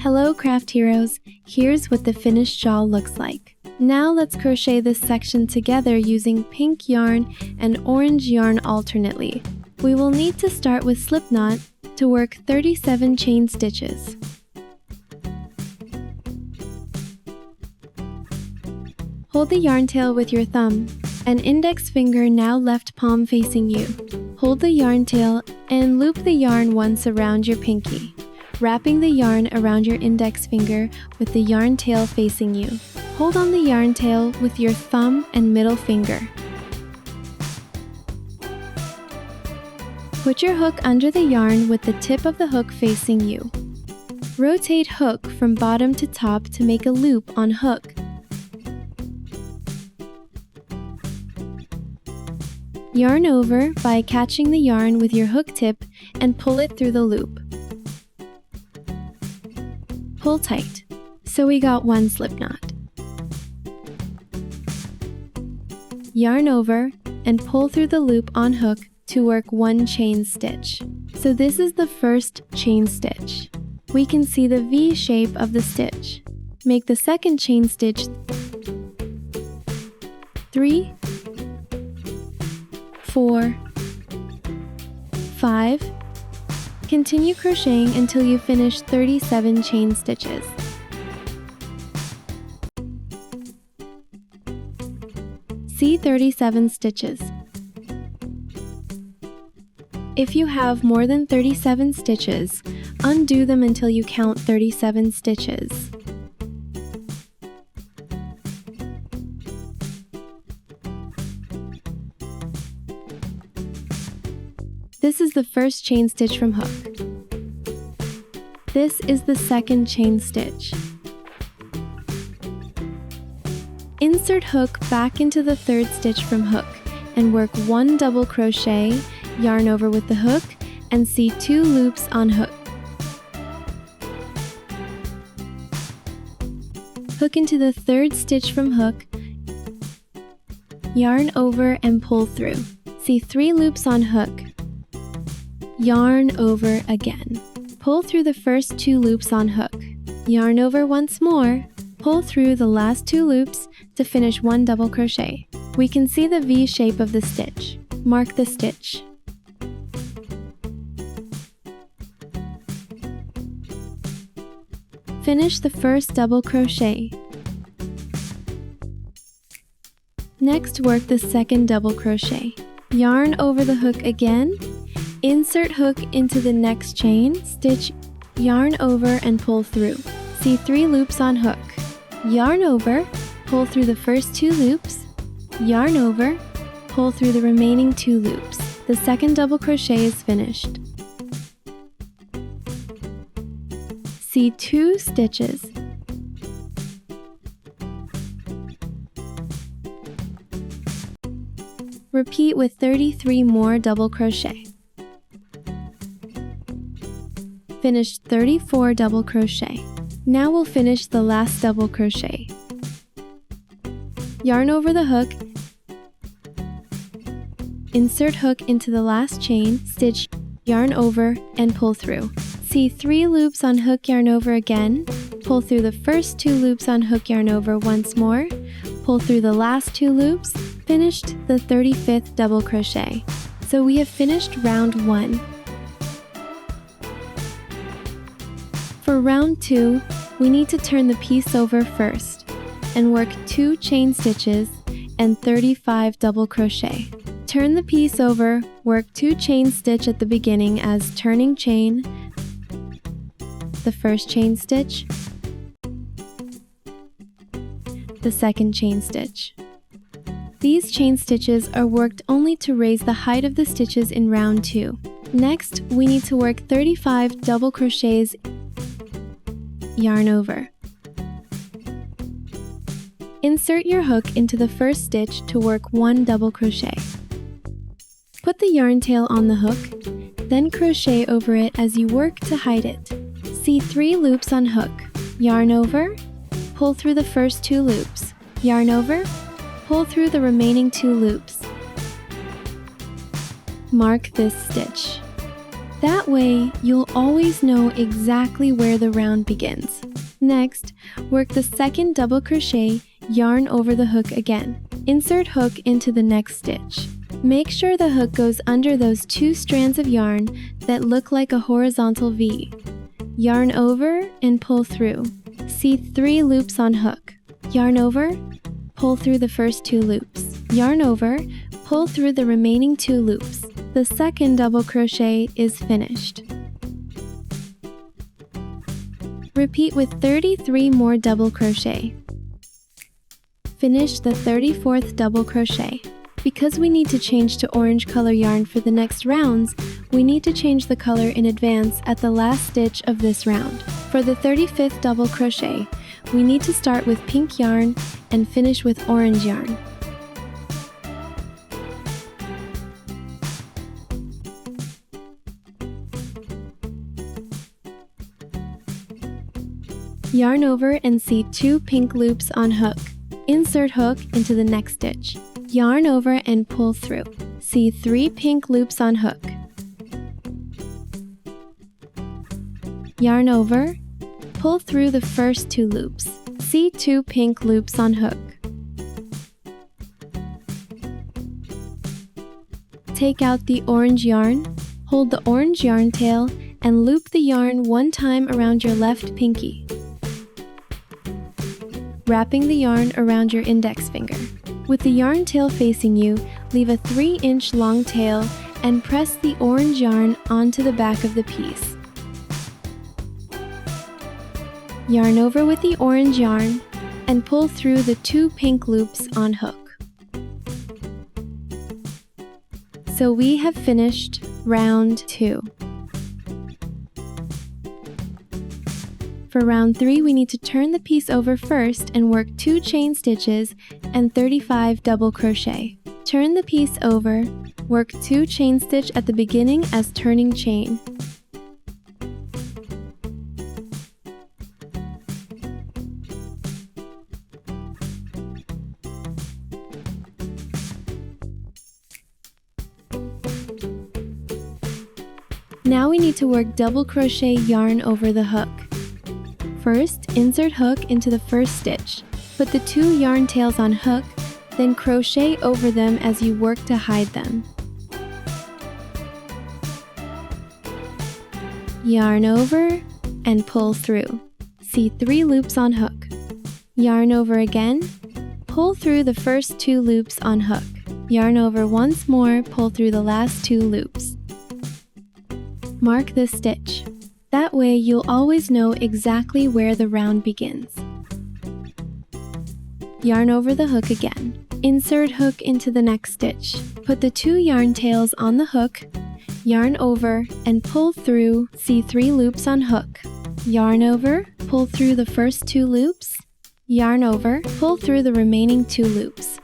Hello craft heroes, here's what the finished shawl looks like. Now let's crochet this section together using pink yarn and orange yarn alternately. We will need to start with slipknot to work 37 chain stitches. Hold the yarn tail with your thumb and index finger now left palm facing you. Hold the yarn tail and loop the yarn once around your pinky, wrapping the yarn around your index finger with the yarn tail facing you. Hold on the yarn tail with your thumb and middle finger. Put your hook under the yarn with the tip of the hook facing you. Rotate hook from bottom to top to make a loop on hook. Yarn over by catching the yarn with your hook tip and pull it through the loop. Pull tight. So we got one slipknot. Yarn over and pull through the loop on hook to work one chain stitch. So this is the first chain stitch. We can see the V shape of the stitch. Make the second chain stitch 3, 4, 5. Continue crocheting until you finish 37 chain stitches. See 37 stitches. If you have more than 37 stitches, undo them until you count 37 stitches. This is the first chain stitch from hook. This is the second chain stitch. Insert hook back into the third stitch from hook and work one double crochet, yarn over with the hook, and see 2 loops on hook. Hook into the third stitch from hook, yarn over and pull through. See 3 loops on hook. Yarn over again. Pull through the first 2 loops on hook. Yarn over once more. Pull through the last 2 loops to finish one double crochet. We can see the V shape of the stitch. Mark the stitch. Finish the first double crochet. Next, work the second double crochet. Yarn over the hook again. Insert hook into the next chain, stitch, yarn over and pull through. See 3 loops on hook. Yarn over, pull through the first 2 loops, yarn over, pull through the remaining 2 loops. The second double crochet is finished. See 2 stitches. Repeat with 33 more double crochet. Finish 34 double crochet. Now we'll finish the last double crochet. Yarn over the hook, insert hook into the last chain, stitch, yarn over, and pull through. See 3 loops on hook, yarn over again, pull through the first 2 loops on hook, yarn over once more, pull through the last 2 loops, finished the 35th double crochet. So we have finished round 1. For round 2, we need to turn the piece over first and work 2 chain stitches and 35 double crochet. Turn the piece over, work 2 chain stitch at the beginning as turning chain, the first chain stitch, the second chain stitch. These chain stitches are worked only to raise the height of the stitches in round 2. Next, we need to work 35 double crochets, yarn over. Insert your hook into the first stitch to work 1 double crochet. Put the yarn tail on the hook, then crochet over it as you work to hide it. See 3 loops on hook. Yarn over, pull through the first 2 loops. Yarn over, pull through the remaining 2 loops. Mark this stitch. That way, you'll always know exactly where the round begins. Next, work the second double crochet, yarn over the hook again. Insert hook into the next stitch. Make sure the hook goes under those 2 strands of yarn that look like a horizontal V. Yarn over and pull through. See 3 loops on hook. Yarn over, pull through the first 2 loops. Yarn over, pull through the remaining 2 loops. The second double crochet is finished. Repeat with 33 more double crochet. Finish the 34th double crochet. Because we need to change to orange color yarn for the next rounds, we need to change the color in advance at the last stitch of this round. For the 35th double crochet, we need to start with pink yarn and finish with orange yarn. Yarn over and see 2 pink loops on hook. Insert hook into the next stitch. Yarn over and pull through. See 3 pink loops on hook. Yarn over, pull through the first 2 loops. See 2 pink loops on hook. Take out the orange yarn, hold the orange yarn tail, and loop the yarn 1 time around your left pinky, wrapping the yarn around your index finger. With the yarn tail facing you, leave a 3-inch long tail and press the orange yarn onto the back of the piece. Yarn over with the orange yarn and pull through the 2 pink loops on hook. So we have finished round 2. For round 3, we need to turn the piece over first and work 2 chain stitches and 35 double crochet. Turn the piece over, work 2 chain stitch at the beginning as turning chain. Now we need to work double crochet yarn over the hook. First, insert hook into the first stitch. Put the 2 yarn tails on hook, then crochet over them as you work to hide them. Yarn over and pull through. See 3 loops on hook. Yarn over again, pull through the first 2 loops on hook. Yarn over once more, pull through the last 2 loops. Mark this stitch. That way you'll always know exactly where the round begins. Yarn over the hook again. Insert hook into the next stitch. Put the 2 yarn tails on the hook, yarn over, and pull through. See 3 loops on hook. Yarn over, pull through the first 2 loops. Yarn over, pull through the remaining 2 loops.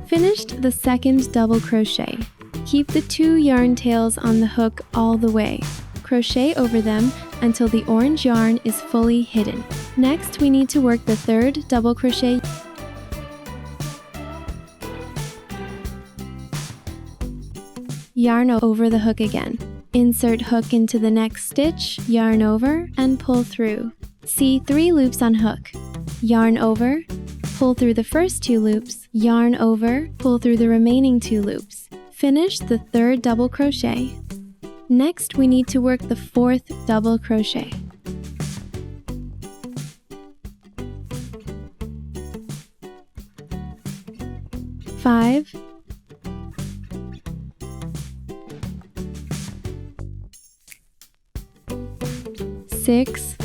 Finished the second double crochet. Keep the 2 yarn tails on the hook all the way. Crochet over them until the orange yarn is fully hidden. Next, we need to work the 3rd double crochet. Yarn over the hook again. Insert hook into the next stitch, yarn over, and pull through. See 3 loops on hook. Yarn over, pull through the first 2 loops, yarn over, pull through the remaining 2 loops. Finish the 3rd double crochet. Next, we need to work the 4th double crochet. Five, 6,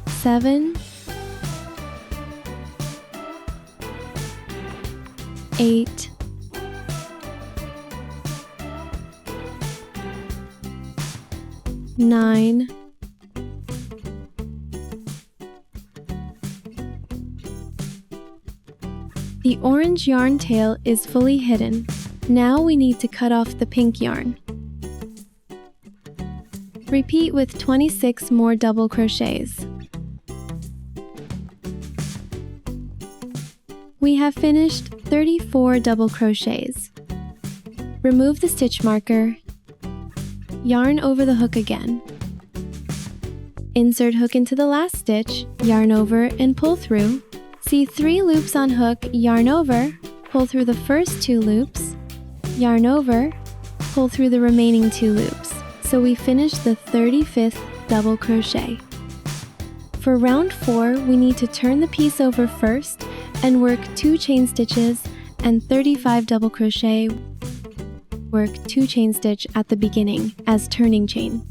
7, 8, 9, 10. The orange yarn tail is fully hidden. Now we need to cut off the pink yarn. Repeat with 26 more double crochets. We have finished 34 double crochets. Remove the stitch marker. Yarn over the hook again. Insert hook into the last stitch, yarn over and pull through. See 3 loops on hook, yarn over, pull through the first 2 loops, yarn over, pull through the remaining 2 loops. So we finish the 35th double crochet. For round 4, we need to turn the piece over first and work 2 chain stitches and 35 double crochet. Work 2 chain stitch at the beginning as turning chain.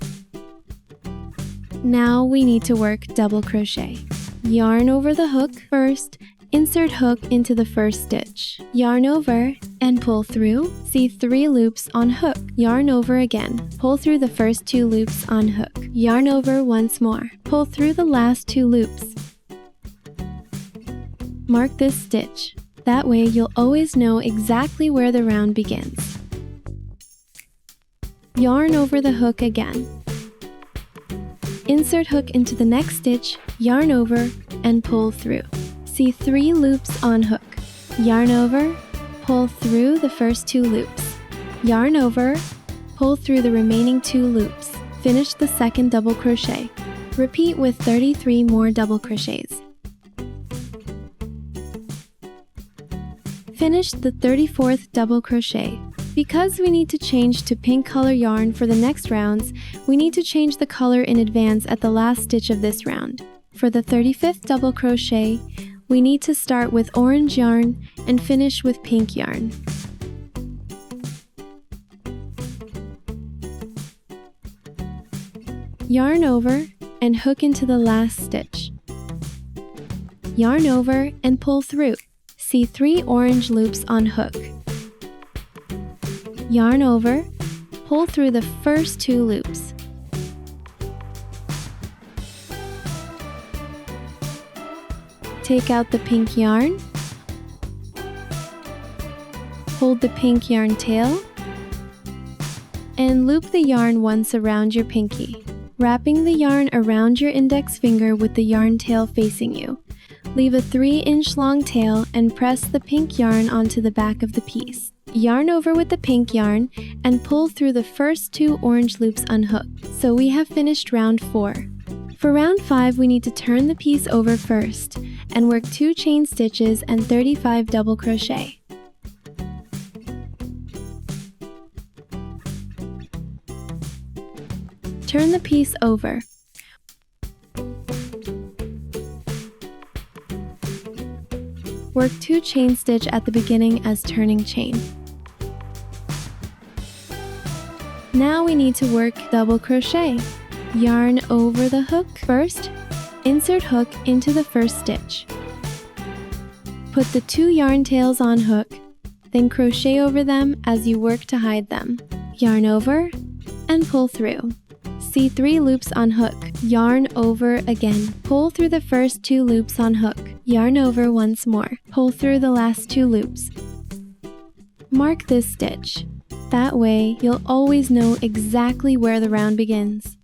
Now we need to work double crochet. Yarn over the hook first, insert hook into the first stitch. Yarn over and pull through. See 3 loops on hook. Yarn over again. Pull through the first 2 loops on hook. Yarn over once more. Pull through the last 2 loops. Mark this stitch. That way you'll always know exactly where the round begins. Yarn over the hook again. Insert hook into the next stitch, yarn over, and pull through. See 3 loops on hook. Yarn over, pull through the first 2 loops. Yarn over, pull through the remaining 2 loops. Finish the second double crochet. Repeat with 33 more double crochets. Finish the 34th double crochet. Because we need to change to pink color yarn for the next rounds, we need to change the color in advance at the last stitch of this round. For the 35th double crochet, we need to start with orange yarn and finish with pink yarn. Yarn over and hook into the last stitch. Yarn over and pull through. See 3 orange loops on hook. Yarn over, pull through the first 2 loops. Take out the pink yarn. Hold the pink yarn tail and loop the yarn once around your pinky, wrapping the yarn around your index finger with the yarn tail facing you. Leave a 3-inch long tail and press the pink yarn onto the back of the piece. Yarn over with the pink yarn and pull through the first 2 orange loops unhooked. So we have finished round 4. For round 5, we need to turn the piece over first and work 2 chain stitches and 35 double crochet. Turn the piece over. Work 2 chain stitch at the beginning as turning chain. Now we need to work double crochet. Yarn over the hook first, insert hook into the first stitch. Put the 2 yarn tails on hook, then crochet over them as you work to hide them. Yarn over and pull through. See 3 loops on hook. Yarn over again. Pull through the first 2 loops on hook. Yarn over once more. Pull through the last 2 loops. Mark this stitch. That way, you'll always know exactly where the round begins.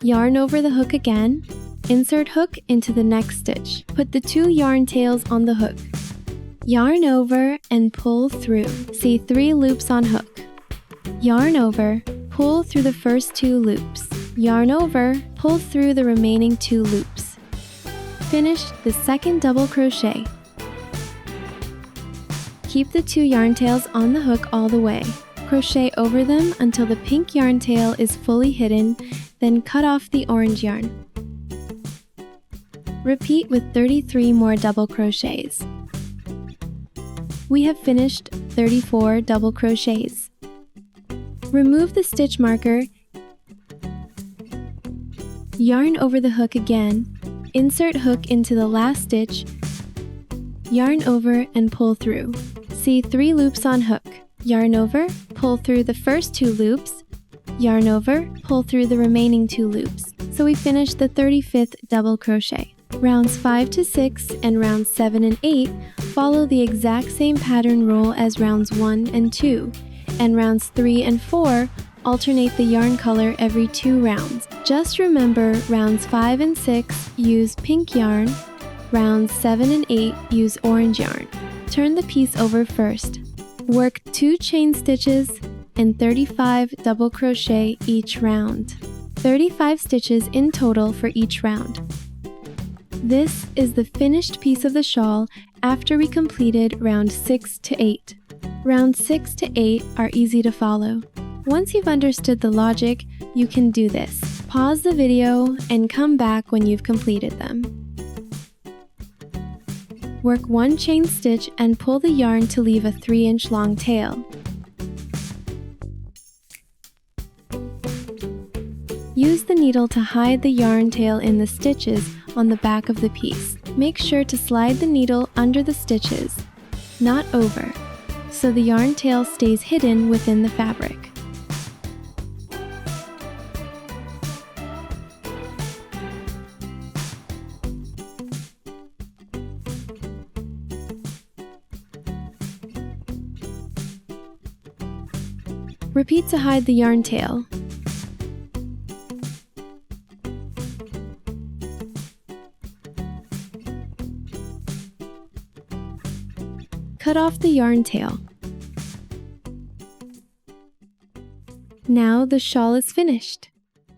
Yarn over the hook again. Insert hook into the next stitch. Put the 2 yarn tails on the hook. Yarn over and pull through. See 3 loops on hook. Yarn over, pull through the first 2 loops. Yarn over, pull through the remaining 2 loops. Finish the second double crochet. Keep the 2 yarn tails on the hook all the way. Crochet over them until the pink yarn tail is fully hidden, then cut off the orange yarn. Repeat with 33 more double crochets. We have finished 34 double crochets. Remove the stitch marker, yarn over the hook again, insert hook into the last stitch, yarn over and pull through. See 3 loops on hook. Yarn over, pull through the first 2 loops, yarn over, pull through the remaining 2 loops. So we finished the 35th double crochet. Rounds 5 to 6 and rounds 7 and 8 follow the exact same pattern rule as rounds 1 and 2, and rounds 3 and 4 alternate the yarn color every 2 rounds. Just remember, rounds 5 and 6 use pink yarn, rounds 7 and 8, use orange yarn. Turn the piece over first. Work 2 chain stitches and 35 double crochet each round. 35 stitches in total for each round. This is the finished piece of the shawl after we completed round 6 to 8. Rounds 6 to 8 are easy to follow. Once you've understood the logic, you can do this. Pause the video and come back when you've completed them. Work 1 chain stitch and pull the yarn to leave a 3-inch long tail. Use the needle to hide the yarn tail in the stitches on the back of the piece. Make sure to slide the needle under the stitches, not over, so the yarn tail stays hidden within the fabric. Repeat to hide the yarn tail. Cut off the yarn tail. Now the shawl is finished.